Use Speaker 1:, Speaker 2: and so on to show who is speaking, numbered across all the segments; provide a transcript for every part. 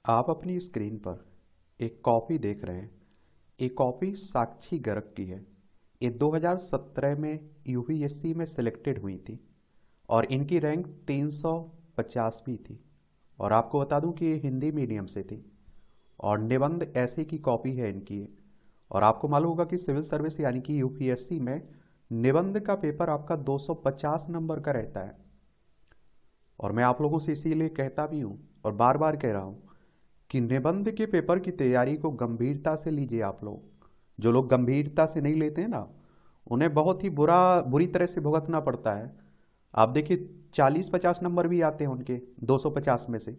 Speaker 1: आप अपनी स्क्रीन पर एक कॉपी देख रहे हैं। ये कॉपी साक्षी गर्ग की है। ये 2017 में यूपीएससी में सिलेक्टेड हुई थी और इनकी रैंक 350वीं थी। और आपको बता दूं कि ये हिंदी मीडियम से थी और निबंध ऐसे की कॉपी है इनकी ये। और आपको मालूम होगा कि सिविल सर्विस यानी कि यूपीएससी में निबंध का पेपर आपका 250 नंबर का रहता है। और मैं आप लोगों से इसीलिए कहता भी हूँ और बार बार कह रहा हूँ कि निबंध के पेपर की तैयारी को गंभीरता से लीजिए। आप लोग जो लोग गंभीरता से नहीं लेते हैं ना, उन्हें बहुत ही बुरी तरह से भुगतना पड़ता है। आप देखिए 40-50 नंबर भी आते हैं उनके 250 में से।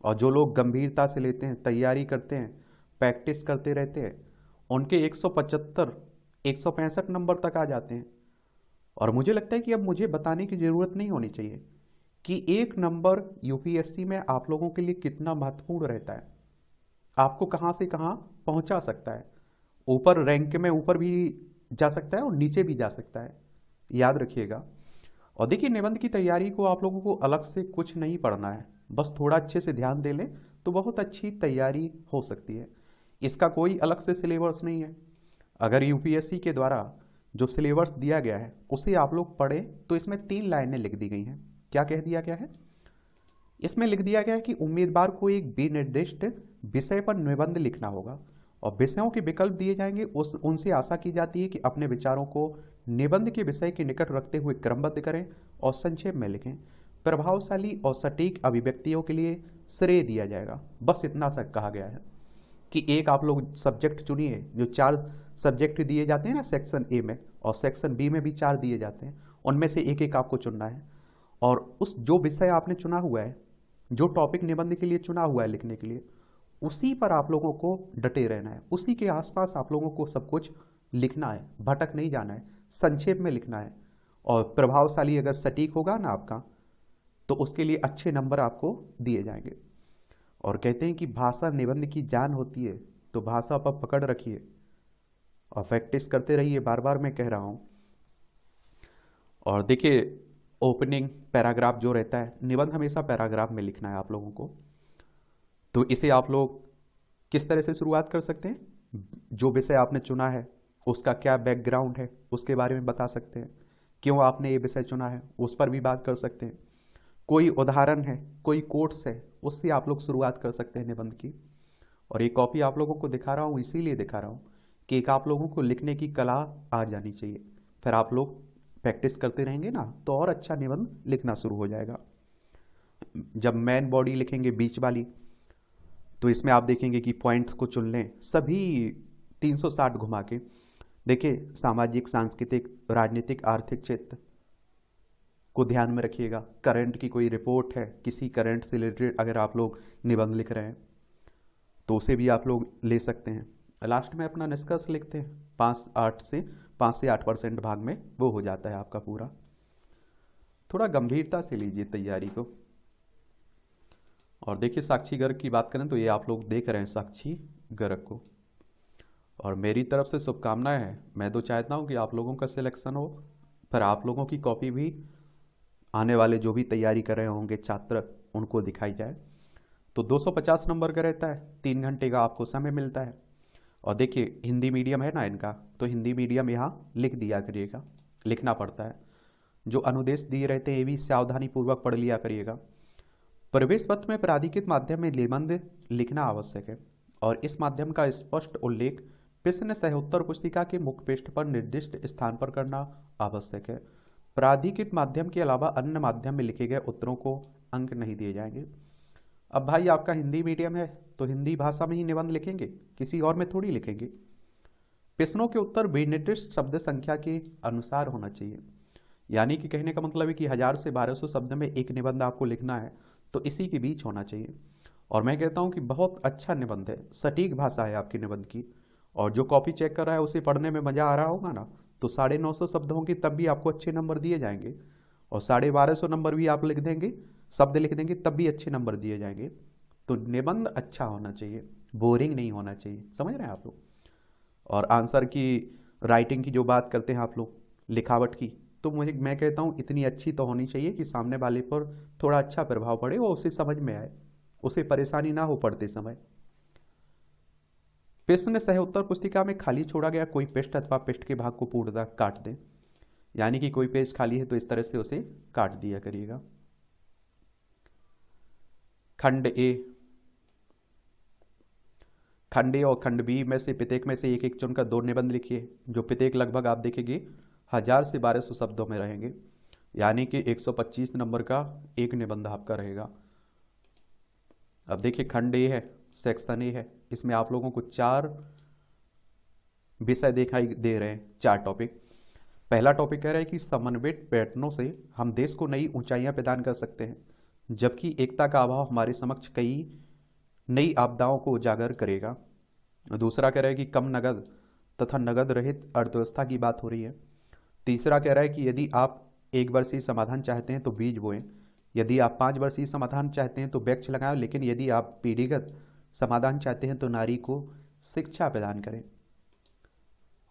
Speaker 1: और जो लोग गंभीरता से लेते हैं, तैयारी करते हैं, प्रैक्टिस करते रहते हैं, उनके 175 165 नंबर तक आ जाते हैं। और मुझे लगता है कि अब मुझे बताने की ज़रूरत नहीं होनी चाहिए कि एक नंबर यूपीएससी में आप लोगों के लिए कितना महत्वपूर्ण रहता है, आपको कहाँ से कहाँ पहुँचा सकता है। ऊपर रैंक में ऊपर भी जा सकता है और नीचे भी जा सकता है, याद रखिएगा। और देखिए निबंध की तैयारी को आप लोगों को अलग से कुछ नहीं पढ़ना है, बस थोड़ा अच्छे से ध्यान दे लें तो बहुत अच्छी तैयारी हो सकती है। इसका कोई अलग से सिलेबस नहीं है। अगर यूपीएससी के द्वारा जो सिलेबस दिया गया है उसे आप लोग पढ़ें तो इसमें 3 लाइनें लिख दी गई हैं। क्या कह दिया गया है? इसमें लिख दिया गया है कि उम्मीदवार को एक विनिर्दिष्ट विषय पर निबंध लिखना होगा और विषयों के विकल्प दिए जाएंगे। उनसे आशा की जाती है कि अपने विचारों को निबंध के विषय के निकट रखते हुए क्रमबद्ध करें और संक्षेप में लिखें। प्रभावशाली और सटीक अभिव्यक्तियों के लिए श्रेय दिया जाएगा। बस इतना सा कहा गया है कि एक आप लोग सब्जेक्ट चुनिए। जो 4 सब्जेक्ट दिए जाते हैं ना सेक्शन ए में, और सेक्शन बी में भी 4 दिए जाते हैं, उनमें से एक एक आपको चुनना है। और उस जो विषय आपने चुना हुआ है, जो टॉपिक निबंध के लिए चुना हुआ है लिखने के लिए, उसी पर आप लोगों को डटे रहना है। उसी के आसपास आप लोगों को सब कुछ लिखना है, भटक नहीं जाना है, संक्षेप में लिखना है। और प्रभावशाली अगर सटीक होगा ना आपका, तो उसके लिए अच्छे नंबर आपको दिए जाएंगे। और कहते हैं कि भाषा निबंध की जान होती है, तो भाषा पर पकड़ रखिए और प्रैक्टिस करते रहिए, बार बार मैं कह रहा हूँ। और देखिए ओपनिंग पैराग्राफ जो रहता है, निबंध हमेशा पैराग्राफ में लिखना है आप लोगों को। तो इसे आप लोग किस तरह से शुरुआत कर सकते हैं? जो विषय आपने चुना है उसका क्या बैकग्राउंड है उसके बारे में बता सकते हैं, क्यों आपने ये विषय चुना है उस पर भी बात कर सकते हैं। कोई उदाहरण है, कोई कोट्स है, उससे आप लोग शुरुआत कर सकते हैं निबंध की। और ये कॉपी आप लोगों को दिखा रहा हूँ, इसीलिए दिखा रहा हूँ कि एक आप लोगों को लिखने की कला आ जानी चाहिए। फिर आप लोग प्रैक्टिस करते रहेंगे ना तो और अच्छा निबंध लिखना शुरू हो जाएगा। जब मेन बॉडी लिखेंगे बीच वाली, तो इसमें आप देखेंगे कि पॉइंट्स को चुन लें सभी 360 घुमा के। देखिए सामाजिक, सांस्कृतिक, राजनीतिक, आर्थिक क्षेत्र को ध्यान में रखिएगा। करंट की कोई रिपोर्ट है, किसी करंट से रिलेटेड अगर आप लोग निबंध लिख रहे हैं तो उसे भी आप लोग ले सकते हैं। लास्ट में अपना निष्कर्ष लिखते हैं। 5 से 8% भाग में वो हो जाता है आपका पूरा। थोड़ा गंभीरता से लीजिए तैयारी को। और देखिए साक्षी गर्ग की बात करें तो ये आप लोग देख रहे हैं साक्षी गर्ग को, और मेरी तरफ से शुभकामनाएं हैं। मैं तो चाहता हूँ कि आप लोगों का सिलेक्शन हो, पर आप लोगों की कॉपी भी आने वाले जो भी तैयारी कर रहे होंगे छात्र उनको दिखाई जाए। तो 250 नंबर का रहता है, 3 घंटे का आपको समय मिलता है। और देखिए हिंदी मीडियम है ना इनका, तो हिंदी मीडियम यहाँ लिख दिया करिएगा, लिखना पड़ता है। जो अनुदेश दिए रहते हैं ये भी सावधानी पूर्वक पढ़ लिया करिएगा। प्रवेश पत्र में प्राधिकृत माध्यम में निबंध लिखना आवश्यक है और इस माध्यम का स्पष्ट उल्लेख प्रश्न सह उत्तर पुस्तिका के मुख्य पृष्ठ पर निर्दिष्ट स्थान पर करना आवश्यक है। प्राधिकृत माध्यम के अलावा अन्य माध्यम में लिखे गए उत्तरों को अंक नहीं दिए जाएंगे। अब भाई आपका हिंदी मीडियम है तो हिंदी भाषा में ही निबंध लिखेंगे, किसी और में थोड़ी लिखेंगे। प्रश्नों के उत्तर विनिर्दिष्ट शब्द संख्या के अनुसार होना चाहिए। यानी कि कहने का मतलब है कि 1000 से 1200 शब्द में एक निबंध आपको लिखना है तो इसी के बीच होना चाहिए। और मैं कहता हूँ कि बहुत अच्छा निबंध है, सटीक भाषा है आपकी निबंध की। और जो कॉपी चेक कर रहा है उसे पढ़ने में मज़ा आ रहा होगा ना, तो 950 शब्द होंगे तब भी आपको अच्छे नंबर दिए जाएंगे। और 1250 नंबर भी आप लिख देंगे, शब्द लिख देंगे तब भी अच्छे नंबर दिए जाएंगे। तो निबंध अच्छा होना चाहिए, बोरिंग नहीं होना चाहिए, समझ रहे हैं आप लोग। और आंसर की राइटिंग की जो बात करते हैं आप लोग, लिखावट की, तो मैं कहता हूँ इतनी अच्छी तो होनी चाहिए कि सामने वाले पर थोड़ा अच्छा प्रभाव पड़े और उसे समझ में आए, उसे परेशानी ना हो पढ़ते समय। प्रश्न सह उत्तर पुस्तिका में खाली छोड़ा गया कोई पृष्ठ अथवा पृष्ठ के भाग को पूर्णतः काट दें, यानी कि कोई पेज खाली है तो इस तरह से उसे काट दिया करिएगा। खंड ए और खंड बी में से प्रत्येक में से एक एक चुनकर 2 निबंध लिखिए, जो प्रत्येक लगभग आप देखेंगे 1000 से 1200 शब्दों में रहेंगे, यानी कि 125 नंबर का एक निबंध आपका रहेगा। अब देखिए खंड ए है, सेक्शन ए है, इसमें आप लोगों को 4 विषय दिखाई दे रहे हैं, 4 टॉपिक। पहला टॉपिक कह रहा है कि समन्वित प्रयत्नों से हम देश को नई ऊंचाइयां प्रदान कर सकते हैं, जबकि एकता का अभाव हमारे समक्ष कई नई आपदाओं को उजागर करेगा। दूसरा कह रहा है कि कम नगद तथा नगद रहित अर्थव्यवस्था की बात हो रही है। तीसरा कह रहा है कि यदि आप 1 वर्षीय समाधान चाहते हैं तो बीज बोएं, यदि आप 5 वर्षीय समाधान चाहते हैं तो वृक्ष लगाएं, लेकिन यदि आप पीढ़ीगत समाधान चाहते हैं तो नारी को शिक्षा प्रदान करें।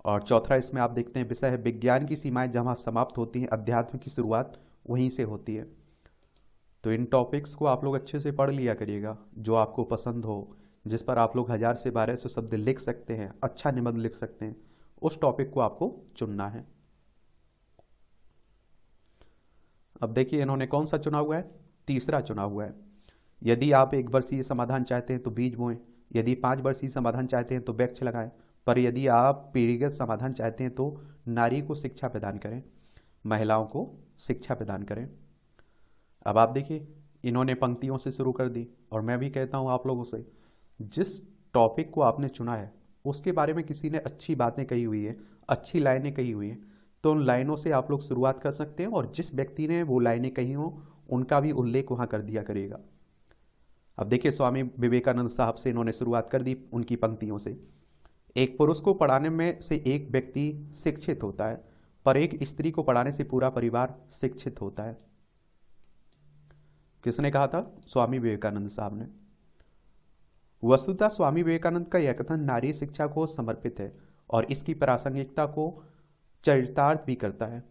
Speaker 1: और चौथा इसमें आप देखते हैं विषय है विज्ञान की सीमाएं जहां समाप्त होती हैं, अध्यात्म की शुरुआत वहीं से होती है। तो इन टॉपिक्स को आप लोग अच्छे से पढ़ लिया करिएगा, जो आपको पसंद हो, जिस पर आप लोग 1000 से 1200 शब्द लिख सकते हैं, अच्छा निबंध लिख सकते हैं, उस टॉपिक को आपको चुनना है। अब देखिए इन्होंने कौन सा चुना हुआ है, तीसरा चुना हुआ है। यदि आप 1 वर्षीय समाधान चाहते हैं तो बीज बोएं, यदि 5 वर्षीय समाधान चाहते हैं तो वृक्ष लगाएं, पर यदि आप पीढ़ीगत समाधान चाहते हैं तो नारी को शिक्षा प्रदान करें, महिलाओं को शिक्षा प्रदान करें। अब आप देखिए इन्होंने पंक्तियों से शुरू कर दी, और मैं भी कहता हूं आप लोगों से, जिस टॉपिक को आपने चुना है उसके बारे में किसी ने अच्छी बातें कही हुई है, अच्छी लाइनें कही हुई हैं, तो उन लाइनों से आप लोग शुरुआत कर सकते हैं, और जिस व्यक्ति ने वो लाइनें कही हों उनका भी उल्लेख वहां कर दिया करिएगा। अब देखिए स्वामी विवेकानंद साहब से इन्होंने शुरुआत कर दी उनकी पंक्तियों से। एक पुरुष को पढ़ाने में से एक व्यक्ति शिक्षित होता है, पर एक स्त्री को पढ़ाने से पूरा परिवार शिक्षित होता है। किसने कहा था? स्वामी विवेकानंद साहब ने। वस्तुतः स्वामी विवेकानंद का यह कथन नारी शिक्षा को समर्पित है और इसकी प्रासंगिकता को चरितार्थ भी करता है।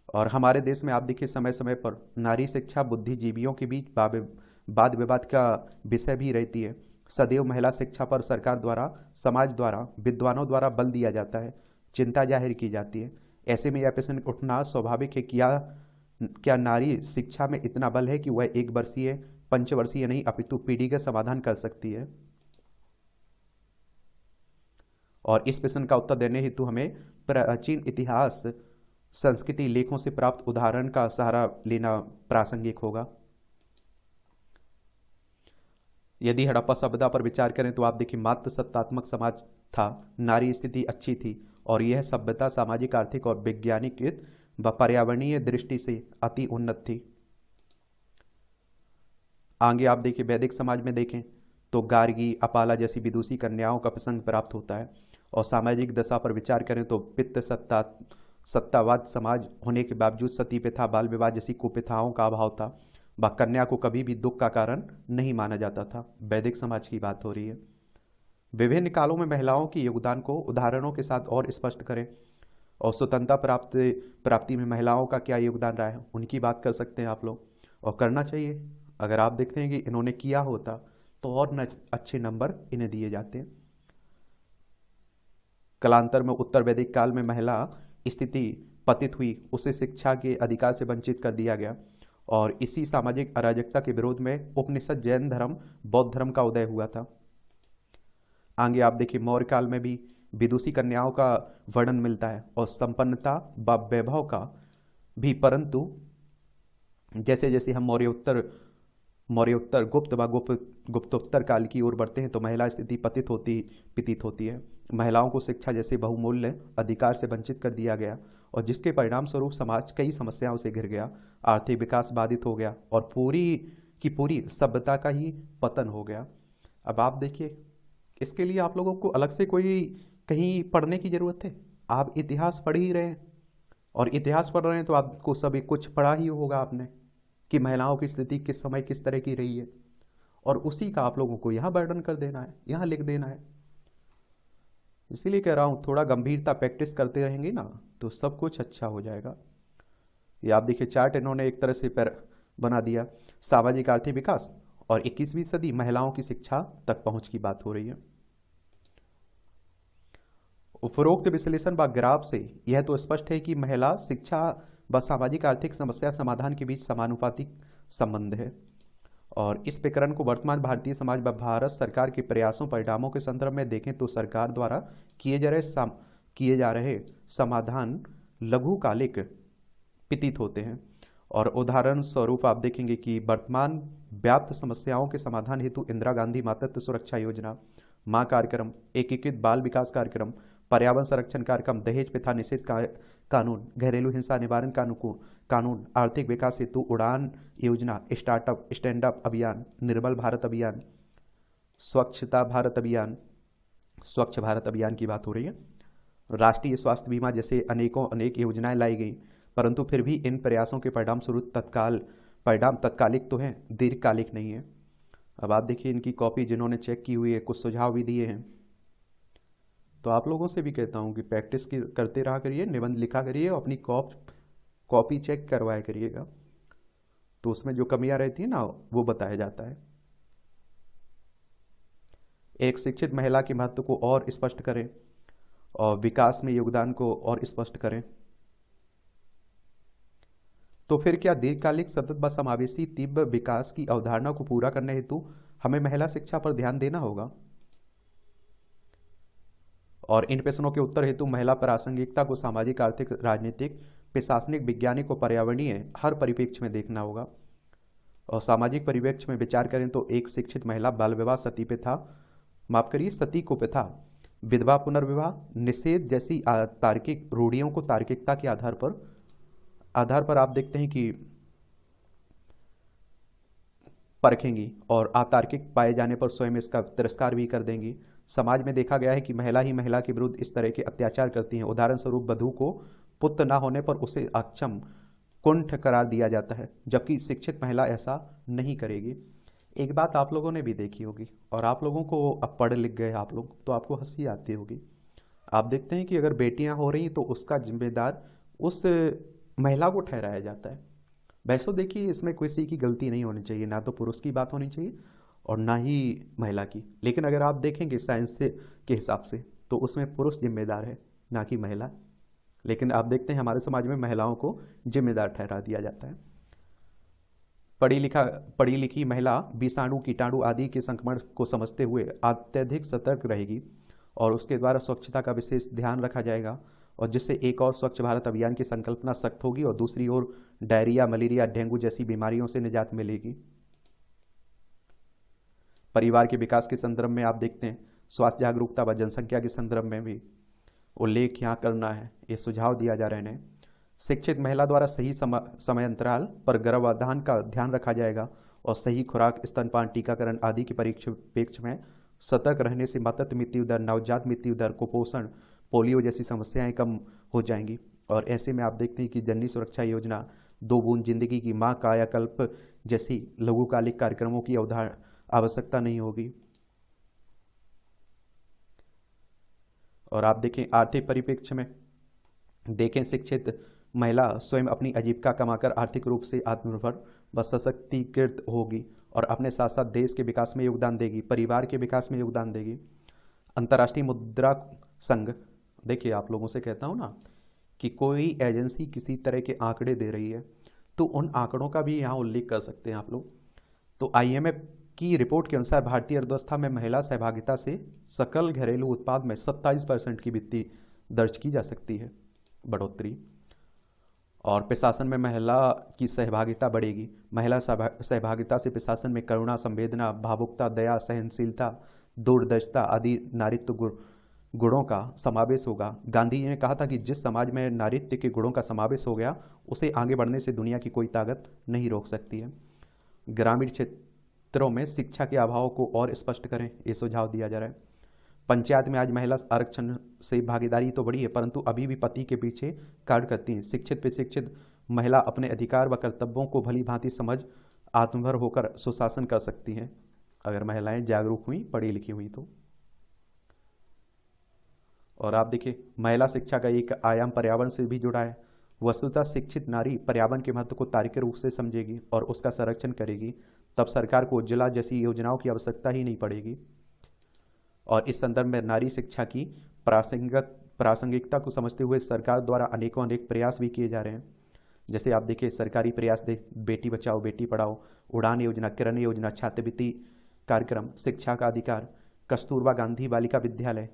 Speaker 1: और हमारे देश में आप देखिए समय समय पर नारी शिक्षा बुद्धिजीवियों के बीच वाद विवाद का विषय भी रहती है। सदैव महिला शिक्षा पर सरकार द्वारा, समाज द्वारा, विद्वानों द्वारा बल दिया जाता है, चिंता जाहिर की जाती है। ऐसे में यह प्रश्न उठना स्वाभाविक है कि क्या नारी शिक्षा में इतना बल है कि वह 1 वर्षीय, पंचवर्षीय नहीं अपितु पीढ़ी का समाधान कर सकती है? और इस प्रश्न का उत्तर देने हेतु हमें प्राचीन इतिहास, संस्कृति, लेखों से प्राप्त उदाहरण का सहारा लेना प्रासंगिक होगा। यदि हड़प्पा सभ्यता पर विचार करें तो आप देखिए मात्र सत्तात्मक समाज था, नारी स्थिति अच्छी थी और यह सभ्यता सामाजिक, आर्थिक और वैज्ञानिक व पर्यावरणीय दृष्टि से अति उन्नत थी। आगे आप देखिए वैदिक समाज में देखें तो गार्गी, अपाला जैसी विदुषी कन्याओं का प्रसंग प्राप्त होता है। और सामाजिक दशा पर विचार करें तो पितृ सत्तावाद समाज होने के बावजूद सती प्रथा, बाल विवाह जैसी कुप्रथाओं का अभाव था व कन्या को कभी भी दुख का कारण नहीं माना जाता था। वैदिक समाज की बात हो रही है। विभिन्न कालों में महिलाओं के योगदान को उदाहरणों के साथ और स्पष्ट करें और स्वतंत्रता प्राप्ति में महिलाओं का क्या योगदान रहा है उनकी बात कर सकते हैं आप लोग, और करना चाहिए। अगर आप देखते हैं कि इन्होंने किया होता तो और अच्छे नंबर इन्हें दिए जाते। कालांतर में उत्तर वैदिक काल में महिला स्थिति पतित हुई, उसे शिक्षा के अधिकार से वंचित कर दिया गया और इसी सामाजिक अराजकता के विरोध में उपनिषद, जैन धर्म, बौद्ध धर्म का उदय हुआ था। आगे आप देखिए मौर्य काल में भी विदुषी कन्याओं का वर्णन मिलता है और संपन्नता व वैभव का भी, परंतु जैसे जैसे हम मौर्योत्तर गुप्त व गुप्तोत्तर काल की ओर बढ़ते हैं तो महिला स्थिति पतित होती है। महिलाओं को शिक्षा जैसे बहुमूल्य अधिकार से वंचित कर दिया गया और जिसके परिणाम स्वरूप समाज कई समस्याओं से घिर गया, आर्थिक विकास बाधित हो गया और पूरी की पूरी सभ्यता का ही पतन हो गया। अब आप देखिए इसके लिए आप लोगों को अलग से कोई कहीं पढ़ने की जरूरत है? आप इतिहास पढ़ ही रहे हैं और इतिहास पढ़ रहे हैं तो आपको सभी कुछ पढ़ा ही होगा आपने कि महिलाओं की स्थिति किस समय किस तरह की रही है, और उसी का आप लोगों को यहाँ वर्णन कर देना है, यहाँ लिख देना है। इसीलिए कह रहा हूँ थोड़ा गंभीरता प्रैक्टिस करते रहेंगे ना तो सब कुछ अच्छा हो जाएगा। ये आप देखिए चार्ट इन्होंने एक तरह से बना दिया, सामाजिक आर्थिक विकास और 21वीं सदी महिलाओं की शिक्षा तक पहुंच की बात हो रही है। उपरोक्त विश्लेषण व ग्राफ से यह तो स्पष्ट है कि महिला शिक्षा व सामाजिक आर्थिक समस्या समाधान के बीच समानुपातिक संबंध है। और इस प्रकरण को वर्तमान भारतीय समाज व भारत सरकार के प्रयासों परिणामों के संदर्भ में देखें तो सरकार द्वारा किए जा रहे समाधान लघुकालिक प्रतीत होते हैं। और उदाहरण स्वरूप आप देखेंगे कि वर्तमान व्याप्त समस्याओं के समाधान हेतु इंदिरा गांधी मातृत्व सुरक्षा योजना, माँ कार्यक्रम, एकीकृत बाल विकास कार्यक्रम, पर्यावरण संरक्षण कार्यक्रम, दहेज प्रथा निषेध कानून, घरेलू हिंसा निवारण कानून, आर्थिक विकास हेतु उड़ान योजना, स्टार्टअप स्टैंड अप अभियान, निर्मल भारत अभियान, स्वच्छ भारत अभियान की बात हो रही है, राष्ट्रीय स्वास्थ्य बीमा जैसे अनेक योजनाएं लाई गई, परंतु फिर भी इन प्रयासों के परिणाम स्वरूप परिणाम तत्कालिक तो हैं, दीर्घकालिक नहीं है। अब आप देखिए इनकी कॉपी जिन्होंने चेक की हुई है, कुछ सुझाव भी दिए हैं। तो आप लोगों से भी कहता हूँ कि प्रैक्टिस करते रहा करिए, निबंध लिखा करिए और अपनी कॉपी चेक करवाया करिएगा, तो उसमें जो कमियां रहती है ना वो बताया जाता है। एक शिक्षित महिला के महत्व को और स्पष्ट करें और विकास में योगदान को और स्पष्ट करें। तो फिर क्या दीर्घकालिक सतत व समावेशी तीव्र विकास की अवधारणा को पूरा करने हेतु हमें महिला शिक्षा पर ध्यान देना होगा। और इन प्रश्नों के उत्तर हेतु महिला प्रासंगिकता को सामाजिक, आर्थिक, राजनीतिक, प्रशासनिक, वैज्ञानिक और पर्यावरणीय हर परिप्रेक्ष्य में देखना होगा। और सामाजिक परिप्रेक्ष्य में विचार करें तो एक शिक्षित महिला बाल विवाह, सती कुप्रथा, विधवा पुनर्विवाह निषेध जैसी तार्किक रूढ़ियों को तार्किकता के आधार पर आप देखते हैं कि परखेंगी और अतार्किक पाए जाने पर स्वयं इसका तिरस्कार भी कर देंगी। समाज में देखा गया है कि महिला ही महिला के विरुद्ध इस तरह के अत्याचार करती हैं। उदाहरण स्वरूप वधू को पुत्र न होने पर उसे अक्षम, कुंठ करार दिया जाता है, जबकि शिक्षित महिला ऐसा नहीं करेगी। एक बात आप लोगों ने भी देखी होगी और आप लोगों को, अब पढ़ लिख गए आप लोग तो आपको हंसी आती होगी। आप देखते हैं कि अगर बेटियां हो रही तो उसका जिम्मेदार उस महिला को ठहराया जाता है। वैसे देखिए इसमें किसी की गलती नहीं होनी चाहिए, ना तो पुरुष की बात होनी चाहिए और ना ही महिला की। लेकिन अगर आप देखेंगे साइंस के हिसाब से तो उसमें पुरुष जिम्मेदार है, ना कि महिला। लेकिन आप देखते हैं हमारे समाज में महिलाओं को जिम्मेदार ठहरा दिया जाता है। पढ़ी लिखी महिला विषाणु, कीटाणु आदि के संक्रमण को समझते हुए अत्यधिक सतर्क रहेगी और उसके द्वारा स्वच्छता का विशेष ध्यान रखा जाएगा, और जिससे एक और स्वच्छ भारत अभियान की संकल्पना सख्त होगी और दूसरी ओर डायरिया, मलेरिया, डेंगू जैसी बीमारियों से निजात मिलेगी। परिवार के विकास के संदर्भ में आप देखते हैं स्वास्थ्य जागरूकता व जनसंख्या के संदर्भ में भी उल्लेख यहाँ करना है, ये सुझाव दिया जा रहे हैं। शिक्षित महिला द्वारा सही समय अंतराल पर गर्भाधान का ध्यान रखा जाएगा और सही खुराक, स्तनपान, टीकाकरण आदि के परिप्रेक्ष्य में सतर्क रहने से मातृत्व मृत्यु दर, नवजात मृत्यु दर, कुपोषण, पोलियो जैसी समस्याएं कम हो जाएंगी। और ऐसे में आप देखते हैं कि जननी सुरक्षा योजना, 2 बूंद जिंदगी की, माँ कायाकल्प जैसी लघुकालिक कार्यक्रमों की आवश्यकता नहीं होगी। और आप देखें आर्थिक परिप्रेक्ष्य में देखें, शिक्षित महिला स्वयं अपनी आजीविका कमाकर आर्थिक रूप से आत्मनिर्भर व सशक्तिकृत होगी और अपने साथ साथ देश के विकास में योगदान देगी, परिवार के विकास में योगदान देगी। अंतर्राष्ट्रीय मुद्रा संघ, देखिए आप लोगों से कहता हूँ ना कि कोई एजेंसी किसी तरह के आंकड़े दे रही है तो उन आंकड़ों का भी यहाँ उल्लेख कर सकते हैं आप लोग। तो IMF की रिपोर्ट के अनुसार भारतीय अर्थव्यवस्था में महिला सहभागिता से सकल घरेलू उत्पाद में 27% की वृद्धि दर्ज की जा सकती है, बढ़ोतरी। और प्रशासन में महिला की सहभागिता बढ़ेगी। महिला सहभागिता से प्रशासन में करुणा, संवेदना, भावुकता, दया, सहनशीलता, दूरदर्शिता आदि नारीत्व गुणों का समावेश होगा। गांधी जी ने कहा था कि जिस समाज में नारीत्व के गुणों का समावेश हो गया उसे आगे बढ़ने से दुनिया की कोई ताकत नहीं रोक सकती है। ग्रामीण क्षेत्रों में शिक्षा के अभाव को और स्पष्ट करें, ये सुझाव दिया जा रहा है। पंचायत में आज महिला आरक्षण से भागीदारी तो बढ़ी है परंतु अभी भी पति के पीछे कार्य करती हैं। शिक्षित प्रशिक्षित महिला अपने अधिकार व कर्तव्यों को भली भांति समझ आत्मनिर्भर होकर सुशासन कर सकती हैं, अगर महिलाएं जागरूक हुई, पढ़ी लिखी हुई तो। और आप देखिए महिला शिक्षा का एक आयाम पर्यावरण से भी जुड़ा है। वस्तुतः शिक्षित नारी पर्यावरण के महत्व को तार्किक रूप से समझेगी और उसका संरक्षण करेगी तब सरकार को उज्ज्वला जैसी योजनाओं की आवश्यकता ही नहीं पड़ेगी। और इस संदर्भ में नारी शिक्षा की प्रासंगिकता को समझते हुए सरकार द्वारा अनेकों अनेक प्रयास भी किए जा रहे हैं। जैसे आप देखिए सरकारी प्रयास देख, बेटी बचाओ बेटी पढ़ाओ, उड़ान योजना, किरण योजना, छात्रवृत्ति कार्यक्रम, शिक्षा का अधिकार, कस्तूरबा गांधी बालिका विद्यालय।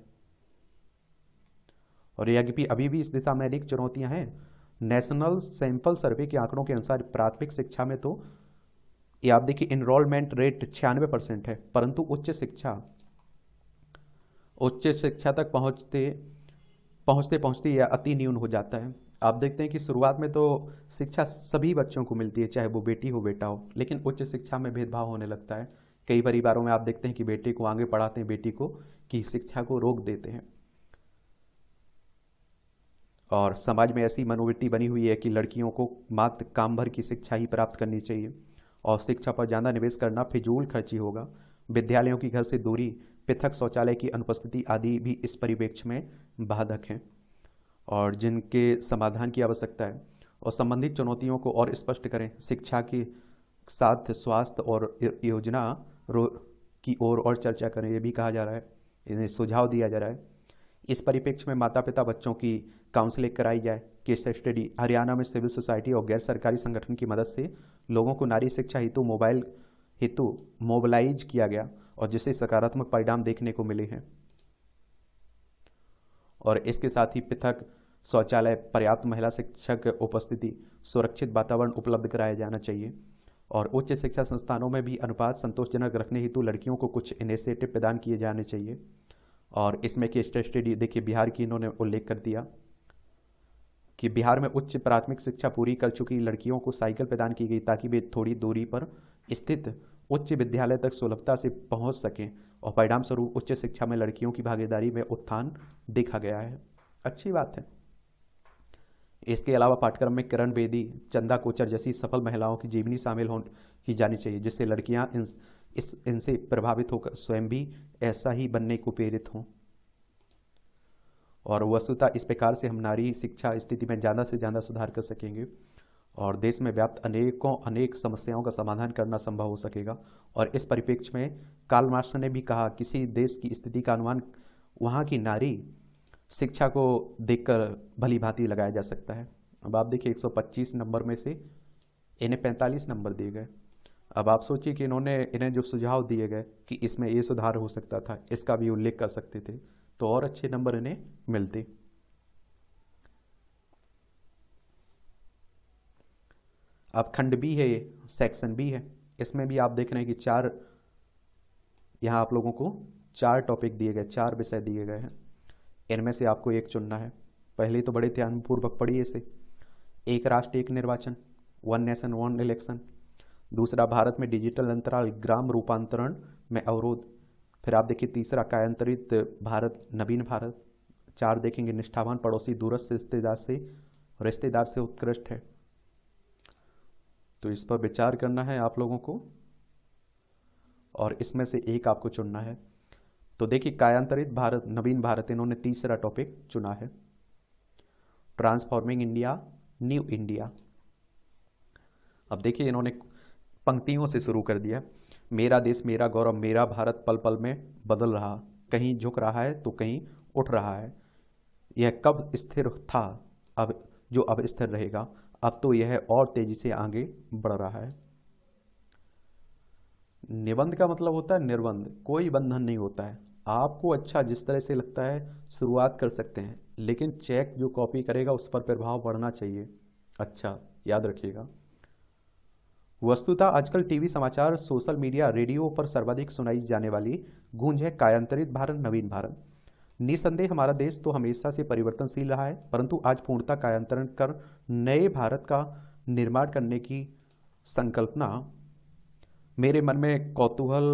Speaker 1: और यद्यपि अभी भी इस दिशा में अनेक चुनौतियां हैं। नेशनल सैंपल सर्वे के आंकड़ों के अनुसार प्राथमिक शिक्षा में तो ये आप देखिए इनरोलमेंट रेट 96% है, परंतु उच्च शिक्षा तक पहुंचते पहुंचते यह अति न्यून हो जाता है। आप देखते हैं कि शुरुआत में तो शिक्षा सभी बच्चों को मिलती है, चाहे वो बेटी हो बेटा हो, लेकिन उच्च शिक्षा में भेदभाव होने लगता है। कई परिवारों में आप देखते हैं कि बेटे को आगे पढ़ाते हैं, बेटी को की शिक्षा को रोक देते हैं। और समाज में ऐसी मनोवृत्ति बनी हुई है कि लड़कियों को मात्र काम भर की शिक्षा ही प्राप्त करनी चाहिए और शिक्षा पर ज़्यादा निवेश करना फिजूल खर्ची होगा। विद्यालयों की घर से दूरी, पृथक शौचालय की अनुपस्थिति आदि भी इस परिप्रेक्ष्य में बाधक हैं और जिनके समाधान की आवश्यकता है। और संबंधित चुनौतियों को और स्पष्ट करें, शिक्षा के साथ स्वास्थ्य और योजना की ओर और चर्चा करें, ये भी कहा जा रहा है, इन्हें सुझाव दिया जा रहा है। इस परिप्रेक्ष्य में माता पिता बच्चों की काउंसलिंग कराई जाए। केस स्टडी, हरियाणा में सिविल सोसाइटी और गैर सरकारी संगठन की मदद से लोगों को नारी शिक्षा हेतु मोबिलाइज किया गया और जिससे सकारात्मक परिणाम देखने को मिले हैं। और इसके साथ ही पृथक शौचालय, पर्याप्त महिला शिक्षक उपस्थिति, सुरक्षित वातावरण उपलब्ध कराया जाना चाहिए। और उच्च शिक्षा संस्थानों में भी अनुपात संतोषजनक रखने हेतु लड़कियों को कुछ इनिशिएटिव प्रदान किए जाने चाहिए। और इसमें केस स्टडी देखिए बिहार की इन्होंने उल्लेख कर दिया कि बिहार में उच्च प्राथमिक शिक्षा पूरी कर चुकी लड़कियों को साइकिल प्रदान की गई ताकि वे थोड़ी दूरी पर स्थित उच्च विद्यालय तक सुलभता से पहुंच सकें और परिणाम स्वरूप उच्च शिक्षा में लड़कियों की भागीदारी में उत्थान देखा गया है। अच्छी बात है। इसके अलावा पाठ्यक्रम में किरण बेदी, चंदा कोचर जैसी सफल महिलाओं की जीवनी शामिल की जानी चाहिए, जिससे लड़कियां इनसे प्रभावित होकर स्वयं भी ऐसा ही बनने को प्रेरित हों। और वस्तुतः इस प्रकार से हम नारी शिक्षा स्थिति में ज़्यादा से ज़्यादा सुधार कर सकेंगे और देश में व्याप्त अनेक समस्याओं का समाधान करना संभव हो सकेगा। और इस परिप्रेक्ष्य में कार्ल मार्क्स ने भी कहा, किसी देश की स्थिति का अनुमान वहाँ की नारी शिक्षा को देखकर भली भांति लगाया जा सकता है। अब आप देखिए 125 नंबर में से इन्हें 45 नंबर दिए गए। अब आप सोचिए कि इन्हें जो सुझाव दिए गए कि इसमें ये सुधार हो सकता था, इसका भी उल्लेख कर सकते थे, तो और अच्छे नंबर इन्हें मिलते। अब खंड बी है, सेक्शन बी है। इसमें भी आप देख रहे हैं कि यहाँ आप लोगों को 4 टॉपिक दिए गए, 4 विषय दिए गए हैं। इनमें से आपको एक चुनना है। पहले तो बड़े ध्यानपूर्वक पढ़िए इसे। एक राष्ट्र एक निर्वाचन, 1 नेशन 1 इलेक्शन। दूसरा, भारत में डिजिटल अंतराल, ग्राम रूपांतरण में अवरोध। फिर आप देखिए तीसरा, कायांतरित भारत, नवीन भारत। 4 देखेंगे, निष्ठावान पड़ोसी दूरस्थ रिश्तेदार से उत्कृष्ट है। तो इस पर विचार करना है आप लोगों को और इसमें से एक आपको चुनना है। तो देखिए कायांतरित भारत, नवीन भारत, इन्होंने तीसरा टॉपिक चुना है। Transforming India, new India. अब देखिए इन्होंने पंक्तियों से शुरू कर दिया। मेरा देश मेरा गौरव, मेरा भारत पल पल में बदल रहा, कहीं झुक रहा है तो कहीं उठ रहा है। यह कब स्थिर था, अब स्थिर रहेगा। अब तो यह और तेजी से आगे बढ़ रहा है। निबंध का मतलब होता है निर्बंध, कोई बंधन नहीं होता है। आपको अच्छा जिस तरह से लगता है शुरुआत कर सकते हैं, लेकिन चेक जो कॉपी करेगा उस पर प्रभाव पड़ना चाहिए। अच्छा याद रखिएगा। वस्तुतः आजकल टीवी, समाचार, सोशल मीडिया, रेडियो पर सर्वाधिक सुनाई जाने वाली गूंज है कायांतरित भारत, नवीन भारत। निसंदेह हमारा देश तो हमेशा से परिवर्तनशील रहा है, परंतु आज पूर्णतः कायांतरण कर नए भारत का निर्माण करने की संकल्पना मेरे मन में कौतूहल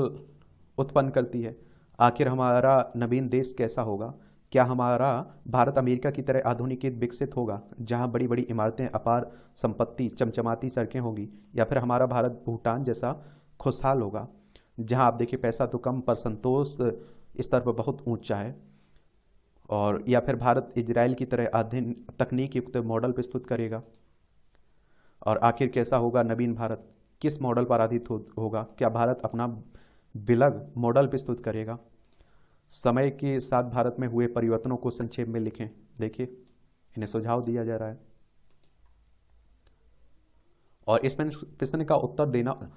Speaker 1: उत्पन्न करती है। आखिर हमारा नवीन देश कैसा होगा? क्या हमारा भारत अमेरिका की तरह आधुनिक विकसित होगा, जहां बड़ी बड़ी इमारतें, अपार संपत्ति, चमचमाती सड़कें होगी, या फिर हमारा भारत भूटान जैसा खुशहाल होगा, जहां आप देखिए पैसा तो कम पर संतोष स्तर पर बहुत ऊंचा है? और या फिर भारत इजराइल की तरह आधुनिक तकनीक युक्त मॉडल प्रस्तुत करेगा? और आखिर कैसा होगा नवीन भारत? किस मॉडल पर आधारित होगा? क्या भारत अपना बिलग मॉडल प्रस्तुत करेगा? समय के साथ भारत में हुए परिवर्तनों को संक्षेप में लिखें। देखिए, इन्हें सुझाव दिया जा रहा है और इस प्रश्न का उत्तर देना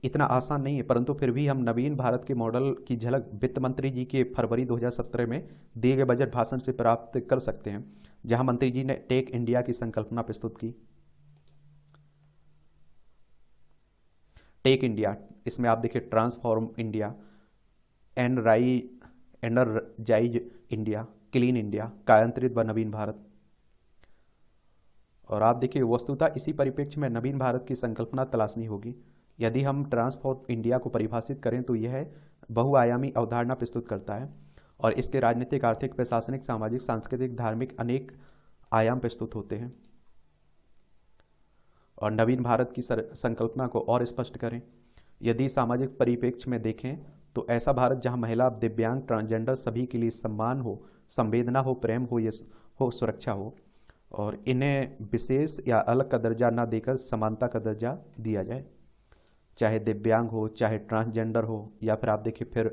Speaker 1: इतना आसान नहीं है, परंतु फिर भी हम नवीन भारत के मॉडल की झलक वित्त मंत्री जी के फरवरी 2017 में दिए गए बजट भाषण से प्राप्त कर सकते हैं, जहां मंत्री जी ने टेक इंडिया की संकल्पना प्रस्तुत की। टेक इंडिया, इसमें आप देखिए transform India, energize India, clean India, कायांतरित व नवीन भारत। और आप देखिए वस्तुतः इसी परिप्रेक्ष्य में नवीन भारत की संकल्पना तलाशनी होगी। यदि हम ट्रांसफॉर्म इंडिया को परिभाषित करें तो यह बहुआयामी अवधारणा प्रस्तुत करता है और इसके राजनीतिक, आर्थिक, प्रशासनिक, सामाजिक, सांस्कृतिक, धार्मिक अनेक आयाम प्रस्तुत होते हैं। और नवीन भारत की संकल्पना को और स्पष्ट करें। यदि सामाजिक परिप्रेक्ष्य में देखें तो ऐसा भारत जहां महिला, दिव्यांग, ट्रांसजेंडर सभी के लिए सम्मान हो, संवेदना हो, प्रेम हो, सुरक्षा हो और इन्हें विशेष या अलग का दर्जा ना देकर समानता का दर्जा दिया जाए। चाहे दिव्यांग हो, चाहे ट्रांसजेंडर हो, या फिर आप देखिए फिर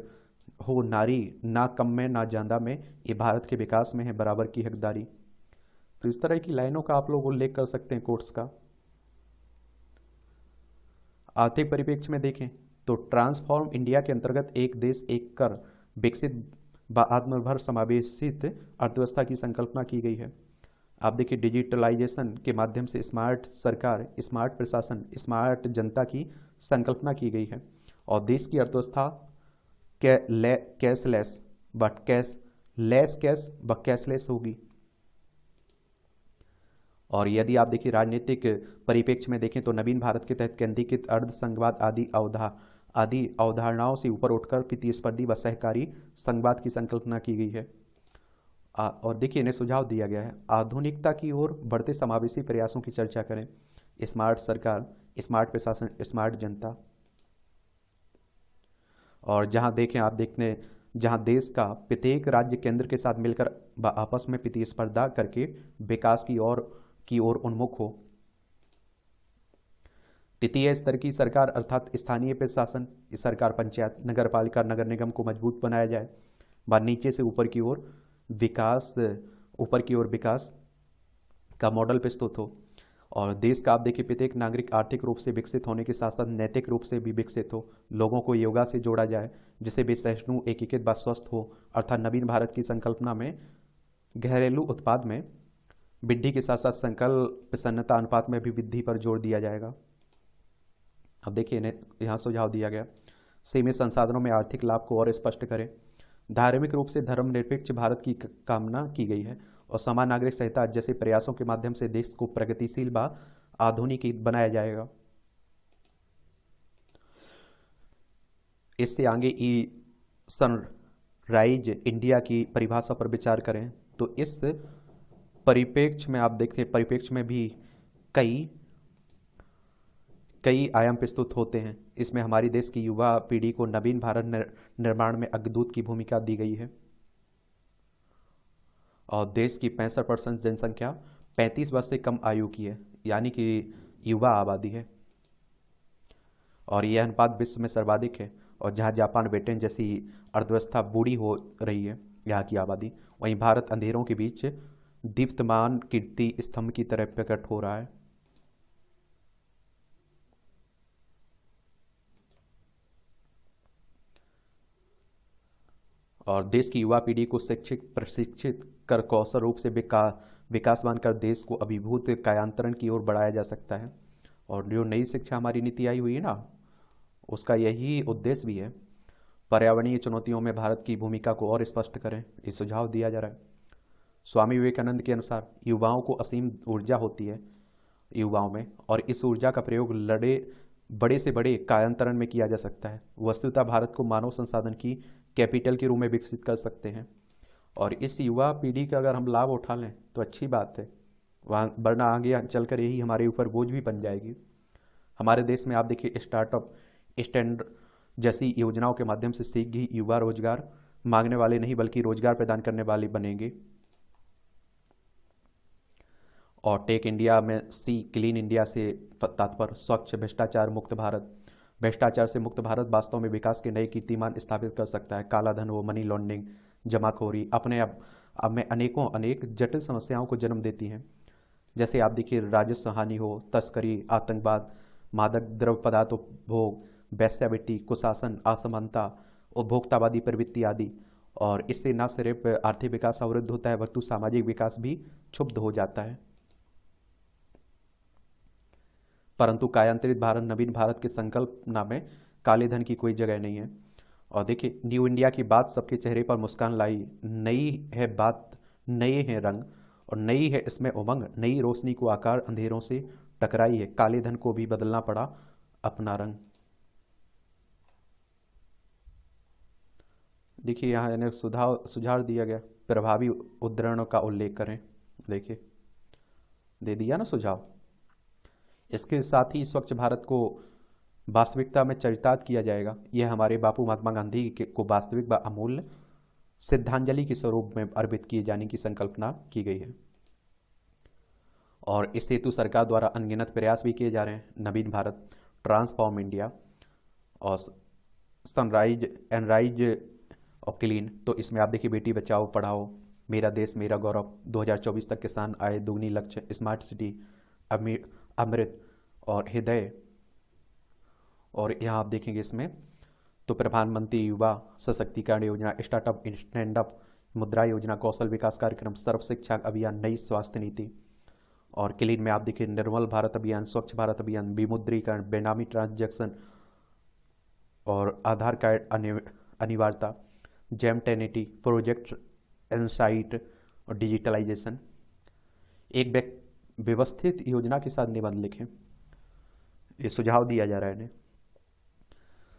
Speaker 1: हो नारी, ना कम में ना ज्यादा में, ये भारत के विकास में है बराबर की हकदारी। तो इस तरह की लाइनों का आप लोग उल्लेख कर सकते हैं कोट्स का। आर्थिक परिप्रेक्ष्य में देखें तो ट्रांसफॉर्म इंडिया के अंतर्गत एक देश एक कर, विकसित व आत्मनिर्भर समावेशित अर्थव्यवस्था की संकल्पना की गई है। आप देखिए डिजिटलाइजेशन के माध्यम से स्मार्ट सरकार, स्मार्ट प्रशासन, स्मार्ट जनता की संकल्पना की गई है और देश की अर्थव्यवस्था कैशलेस व कैशलेस होगी। और यदि आप देखिए राजनीतिक परिप्रेक्ष्य में देखें तो नवीन भारत के तहत केंद्रीकृत, अर्ध संघवाद आदि अवधारणाओं से ऊपर उठकर प्रतिस्पर्धी व सहकारी संघवाद की संकल्पना की गई है। और देखिए इन्हें सुझाव दिया गया है, आधुनिकता की ओर बढ़ते समावेशी प्रयासों की चर्चा करें। स्मार्ट सरकार, स्मार्ट प्रशासन, स्मार्ट जनता। और जहां देश का प्रत्येक राज्य केंद्र के साथ मिलकर आपस में प्रतिस्पर्धा करके विकास की ओर उन्मुख हो। तृतीय स्तर की सरकार अर्थात स्थानीय प्रशासन, सरकार, पंचायत, नगर पालिका, नगर निगम को मजबूत बनाया जाए व नीचे से ऊपर की ओर विकास का मॉडल प्रस्तुत हो। और देश का आप देखिए प्रत्येक नागरिक आर्थिक रूप से विकसित होने के साथ साथ नैतिक रूप से भी विकसित हो। लोगों को योगा से जोड़ा जाए जिससे वे सहिष्णु, एकीकृत व स्वस्थ हो। अर्थात नवीन भारत की संकल्पना में घरेलू उत्पाद में वृद्धि के साथ साथ संकल्प प्रसन्नता अनुपात में भी वृद्धि पर जोर दिया जाएगा। अब देखिए इन्हें यहाँ सुझाव दिया गया, सीमित संसाधनों में आर्थिक लाभ को और स्पष्ट करें। धार्मिक रूप से धर्मनिरपेक्ष भारत की कामना की गई है और समान नागरिक संहिता जैसे प्रयासों के माध्यम से देश को प्रगतिशील व आधुनिक बनाया जाएगा। इससे आगे सनराइज इंडिया की परिभाषा पर विचार करें तो इस परिप्रेक्ष्य में आप देखते हैं परिप्रेक्ष्य में भी कई आयाम प्रस्तुत होते हैं। इसमें हमारी देश की युवा पीढ़ी को नवीन भारत निर्माण में अग्रदूत की भूमिका दी गई है और देश की 65% जनसंख्या 35 वर्ष से कम आयु की है, यानी कि युवा आबादी है और यह अनुपात विश्व में सर्वाधिक है। और जहां जापान, ब्रिटेन जैसी अर्थव्यवस्था बूढ़ी हो रही है यहाँ की आबादी, वहीं भारत अंधेरों के बीच दीप्तमान कीर्ति स्तंभ की तरह प्रकट हो रहा है। और देश की युवा पीढ़ी को प्रशिक्षित कर कौशल रूप से विकासवान कर देश को अभिभूत कायांतरण की ओर बढ़ाया जा सकता है। और जो नई शिक्षा हमारी नीति आई हुई है ना, उसका यही उद्देश्य भी है। पर्यावरणीय चुनौतियों में भारत की भूमिका को और स्पष्ट करें, ये सुझाव दिया जा रहा है। स्वामी विवेकानंद के अनुसार युवाओं को असीम ऊर्जा होती है युवाओं में और इस ऊर्जा का प्रयोग बड़े से बड़े कायांतरण में किया जा सकता है। वस्तुतः भारत को मानव संसाधन की कैपिटल के रूप में विकसित कर सकते हैं और इस युवा पीढ़ी का अगर हम लाभ उठा लें तो अच्छी बात है, वरना आगे चलकर यही हमारे ऊपर बोझ भी बन जाएगी। हमारे देश में आप देखिए स्टार्टअप स्टैंड जैसी योजनाओं के माध्यम से शीघ्र ही युवा रोजगार मांगने वाले नहीं बल्कि रोजगार प्रदान करने वाले बनेंगे। और टेक इंडिया में सी, क्लीन इंडिया से तात्पर्य स्वच्छ भ्रष्टाचार मुक्त भारत। भ्रष्टाचार से मुक्त भारत वास्तव में विकास के नए कीर्तिमान स्थापित कर सकता है। काला धन हो, मनी लॉन्ड्रिंग, जमाखोरी अपने अब में अनेक जटिल समस्याओं को जन्म देती हैं। जैसे आप देखिए, राजस्व हानि हो, तस्करी, आतंकवाद, मादक द्रव्य पदार्थ उपभोग, वैश्यावृत्ति, कुशासन, असमानता, उपभोक्तावादी प्रवृत्ति आदि। और इससे न सिर्फ आर्थिक विकास अवरुद्ध होता है, वस्तु सामाजिक विकास भी क्षुब्ध हो जाता है। परंतु कायांतरित भारत, नवीन भारत के संकल्पना में काले धन की कोई जगह नहीं है। और देखिए, न्यू इंडिया की बात सबके चेहरे पर मुस्कान लाई। नई है बात, नए हैं रंग, और नई है इसमें उमंग। नई रोशनी को आकार अंधेरों से टकराई है। काले धन को भी बदलना पड़ा अपना रंग। देखिए, यहाँ इन्हें सुझाव दिया गया, प्रभावी उद्धरणों का उल्लेख करें। देखिए, दे दिया ना सुझाव। इसके साथ ही स्वच्छ भारत को वास्तविकता में चरितार्थ किया जाएगा। यह हमारे बापू महात्मा गांधी को वास्तविक व अमूल्य श्रद्धांजलि के स्वरूप में अर्पित किए जाने की संकल्पना की गई है। और इस हेतु सरकार द्वारा अनगिनत प्रयास भी किए जा रहे हैं। नवीन भारत, ट्रांसफॉर्म इंडिया और सनराइज एनराइज और क्लीन। तो इसमें आप देखिए, बेटी बचाओ पढ़ाओ, मेरा देश मेरा गौरव, 2024 तक किसान आय दोगुनी लक्ष्य, स्मार्ट सिटी, अमृत और हृदय। और यहाँ आप देखेंगे इसमें तो प्रधानमंत्री युवा सशक्तिकरण योजना, स्टार्टअप स्टैंड अप, मुद्रा योजना, कौशल विकास कार्यक्रम, सर्व शिक्षा अभियान, नई स्वास्थ्य नीति। और क्लीन में आप देखिए, निर्मल भारत अभियान, स्वच्छ भारत अभियान, विमुद्रीकरण, बेनामी ट्रांजैक्शन और आधार कार्ड अनिवार्यता, जेम 1080, प्रोजेक्ट इनसाइट और डिजिटलाइजेशन। एक व्यवस्थित योजना के साथ निबंध लिखें, ये सुझाव दिया जा रहा है इन्हें।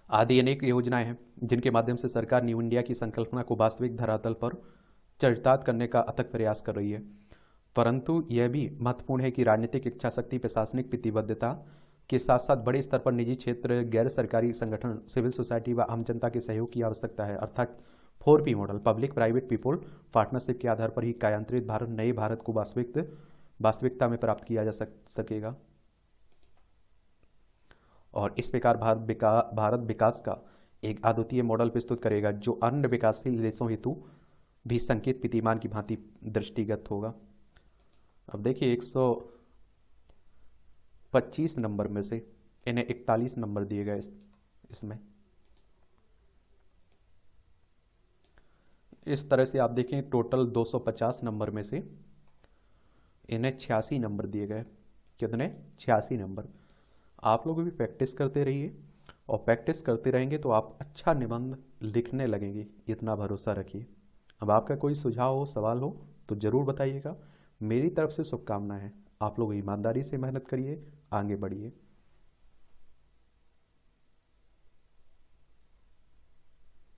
Speaker 1: आदि अनेक योजनाएं हैं जिनके माध्यम से सरकार न्यू इंडिया की संकल्पना को वास्तविक धरातल पर चरितार्थ करने का अथक प्रयास कर रही है। परंतु यह भी महत्वपूर्ण है कि राजनीतिक इच्छा शक्ति, प्रशासनिक प्रतिबद्धता के साथ साथ बड़े स्तर पर निजी क्षेत्र, गैर सरकारी संगठन, सिविल सोसाइटी व आम जनता के सहयोग की आवश्यकता है। अर्थात 4P model, public private people partnership के आधार पर ही कायांतरित भारत, नए भारत को वास्तविकता में प्राप्त किया जा सकेगा। और इस प्रकार भारत विकास का एक अद्वितीय मॉडल प्रस्तुत करेगा जो अन्य विकासशील देशों हेतु भी संकेत प्रतिमान की भांति दृष्टिगत होगा। अब देखिए, 125 नंबर में से इन्हें 41 नंबर दिए गए इसमें। इस तरह से आप देखें, टोटल 250 नंबर में से इन्हें 86 नंबर दिए गए। कितने? 86 नंबर। आप लोग भी प्रैक्टिस करते रहिए, और प्रैक्टिस करते रहेंगे तो आप अच्छा निबंध लिखने लगेंगे, इतना भरोसा रखिए। अब आपका कोई सुझाव हो, सवाल हो तो ज़रूर बताइएगा। मेरी तरफ से शुभकामनाएं हैं। आप लोग ईमानदारी से मेहनत करिए, आगे बढ़िए।